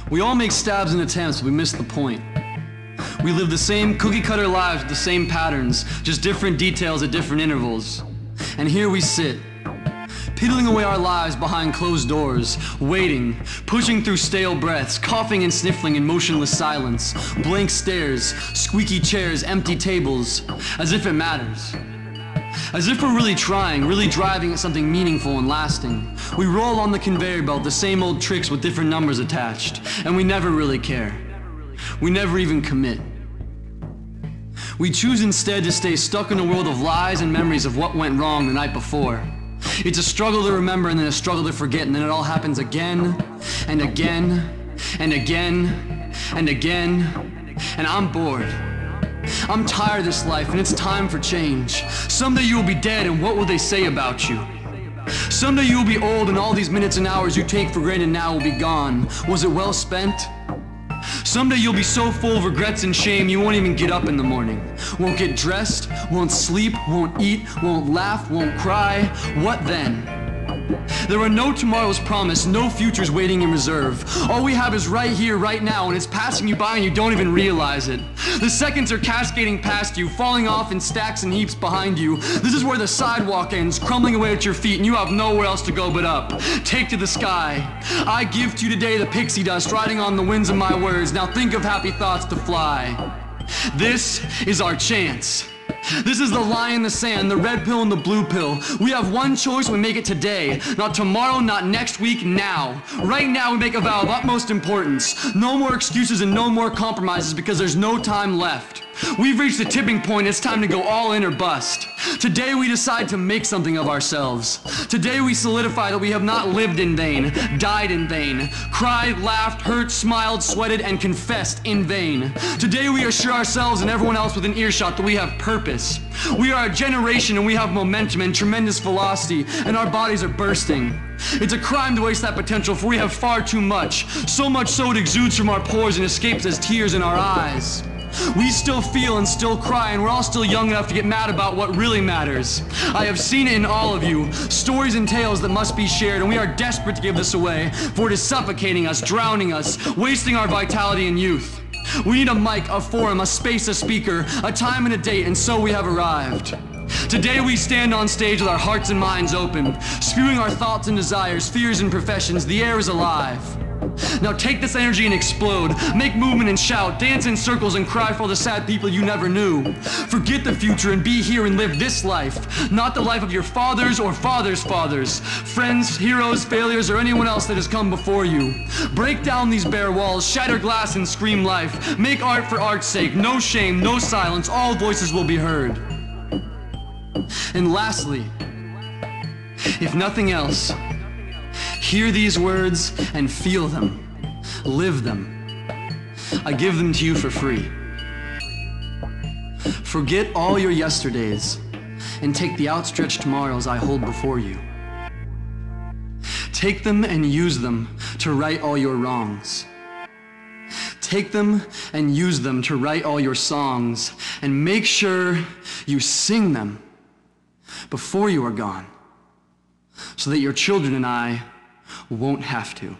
We all make stabs and attempts, but we miss the point. We live the same cookie-cutter lives with the same patterns, just different details at different intervals. And here we sit, piddling away our lives behind closed doors, waiting, pushing through stale breaths, coughing and sniffling in motionless silence, blank stares, squeaky chairs, empty tables, as if it matters. As if we're really trying, really driving at something meaningful and lasting. We roll on the conveyor belt, the same old tricks with different numbers attached, and we never really care. We never even commit. We choose instead to stay stuck in a world of lies and memories of what went wrong the night before. It's a struggle to remember and then a struggle to forget, and then it all happens again and again and again and again, and I'm bored. I'm tired of this life, and it's time for change. Someday you will be dead, and what will they say about you? Someday you will be old, and all these minutes and hours you take for granted now will be gone. Was it well spent? Someday you'll be so full of regrets and shame you won't even get up in the morning. Won't get dressed, won't sleep, won't eat, won't laugh, won't cry. What then? There are no tomorrows promised, no futures waiting in reserve. All we have is right here, right now, and it's passing you by and you don't even realize it. The seconds are cascading past you, falling off in stacks and heaps behind you. This is where the sidewalk ends, crumbling away at your feet, and you have nowhere else to go but up. Take to the sky. I give to you today the pixie dust, riding on the winds of my words. Now think of happy thoughts to fly. This is our chance. This is the lie in the sand, the red pill and the blue pill. We have one choice, we make it today. Not tomorrow, not next week, now. Right now we make a vow of utmost importance. No more excuses and no more compromises because there's no time left. We've reached the tipping point, it's time to go all in or bust. Today we decide to make something of ourselves. Today we solidify that we have not lived in vain, died in vain, cried, laughed, hurt, smiled, sweated, and confessed in vain. Today we assure ourselves and everyone else within earshot that we have purpose. We are a generation and we have momentum and tremendous velocity, and our bodies are bursting. It's a crime to waste that potential, for we have far too much. So much so it exudes from our pores and escapes as tears in our eyes. We still feel and still cry, and we're all still young enough to get mad about what really matters. I have seen it in all of you, stories and tales that must be shared, and we are desperate to give this away, for it is suffocating us, drowning us, wasting our vitality and youth. We need a mic, a forum, a space, a speaker, a time and a date, and so we have arrived. Today we stand on stage with our hearts and minds open, spewing our thoughts and desires, fears and professions. The air is alive. Now take this energy and explode. Make movement and shout, dance in circles and cry for all the sad people you never knew. Forget the future and be here and live this life, not the life of your fathers or fathers' fathers, friends, heroes, failures, or anyone else that has come before you. Break down these bare walls, shatter glass and scream life. Make art for art's sake, no shame, no silence, all voices will be heard. And lastly, if nothing else, hear these words and feel them. Live them. I give them to you for free. Forget all your yesterdays and take the outstretched tomorrows I hold before you. Take them and use them to right all your wrongs. Take them and use them to write all your songs, and make sure you sing them before you are gone, so that your children and I won't have to.